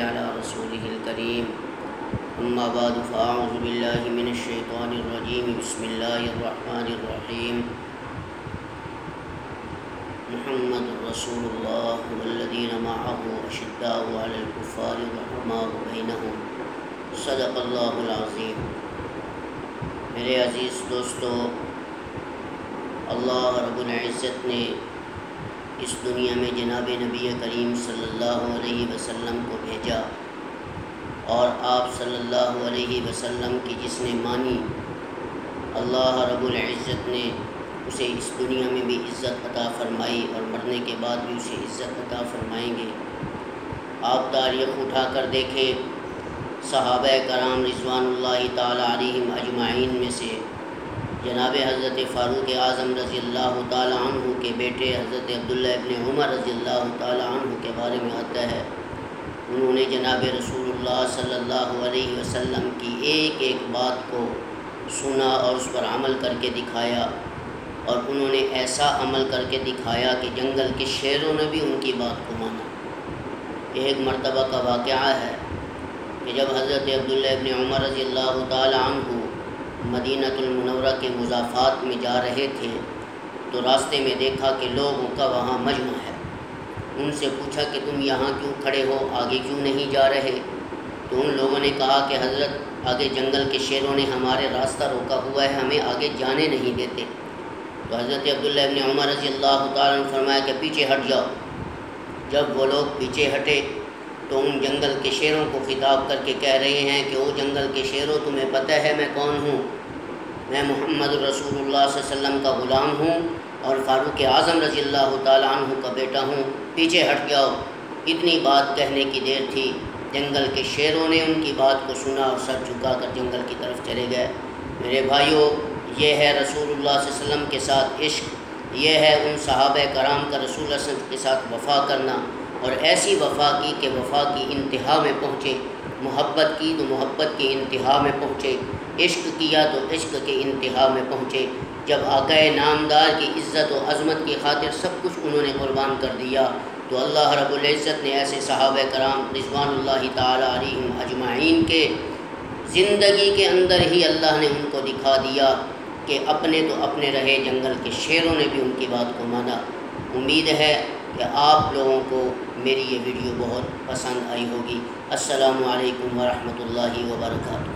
على رسوله الكريم أما بعد فأعوذ بالله من الشيطان الرجيم بسم الله الرحمن الرحيم محمد رسول الله والذين معه أشداء على الكفار رحماء بينهم صدق اللہ العظیم۔ میرے عزیز دوستو، اللہ رب العزت نے اس دنیا میں جناب نبی کریم صلی اللہ علیہ وسلم کو بھیجا، اور آپ صلی اللہ علیہ وسلم کی جس نے مانی، اللہ رب العزت نے اسے اس دنیا میں بھی عزت عطا فرمائی اور مرنے کے بعد بھی اسے عزت عطا فرمائیں گے۔ آپ تاریخ اٹھا کر دیکھیں، صحابہ کرام رضوان اللہ تعالیٰ علیہم اجمعین میں سے جناب حضرت فاروق اعظم رضی اللہ تعالیٰ عنہ کے بیٹے حضرت عبداللہ ابن عمر رضی اللہ تعالیٰ عنہ کے بارے میں آتا ہے، انہوں نے جناب رسول اللہ صلی اللہ علیہ وسلم کی ایک ایک بات کو سنا اور اس پر عمل کر کے دکھایا، اور انہوں نے ایسا عمل کر کے دکھایا کہ جنگل کے شیروں نے بھی ان کی بات کو مانا۔ یہ ایک مرتبہ کا واقعہ ہے کہ جب حضرت عبداللہ ابن عمر رضی اللہ تعالیٰ عنہ مدینہ المنورہ کے مضافات میں جا رہے تھے تو راستے میں دیکھا کہ لوگوں کا وہاں مجمع ہے۔ ان سے پوچھا کہ تم یہاں کیوں کھڑے ہو، آگے کیوں نہیں جا رہے؟ تو ان لوگوں نے کہا کہ حضرت آگے جنگل کے شیروں نے ہمارے راستہ روکا ہوا ہے، ہمیں آگے جانے نہیں دیتے۔ تو حضرت عبداللہ ابن عمر رضی اللہ تعالیٰ عنہ نے فرمایا کہ پیچھے ہٹ جاؤ۔ جب وہ لوگ پیچھے ہٹے تو ان جنگل کے شیروں کو خطاب کر کے کہہ رہے ہیں کہ او جنگل کے شیروں، تمہیں پتہ ہے میں کون ہوں؟ میں محمد رسول اللہ صلی اللہ علیہ وسلم کا غلام ہوں اور فاروق اعظم رضی اللہ تعالیٰ عنہ کا بیٹا ہوں، پیچھے ہٹ جاؤ۔ اتنی بات کہنے کی دیر تھی، جنگل کے شیروں نے ان کی بات کو سنا اور سر جھکا کر جنگل کی طرف چلے گئے۔ میرے بھائیوں، یہ ہے رسول اللہ صلی اللہ علیہ وسلم کے ساتھ عشق، یہ ہے ان صحابہ کرام کا رسول اللہ صلی اللہ علیہ وسلم کے ساتھ وفا کرنا، اور ایسی وفا کی کہ وفا کی انتہا میں پہنچے، محبت کی تو محبت کی انتہا میں پہنچے، عشق کیا تو عشق کے انتہا میں پہنچے۔ جب آقا نامدار کی عزت و عظمت کی خاطر سب کچھ انہوں نے قربان کر دیا، تو اللہ رب العزت نے ایسے صحابہ کرام رضوان اللہ تعالیٰ علیہم اجمعین کے زندگی کے اندر ہی اللہ نے ان کو دکھا دیا کہ اپنے تو اپنے رہے، جنگل کے شیروں نے بھی ان کی بات کو مانا۔ امید ہے کہ آپ لوگوں کو میری یہ ویڈیو بہت پسند آئی ہوگی۔ السلام علیکم ورحمۃ اللہ وبرکاتہ۔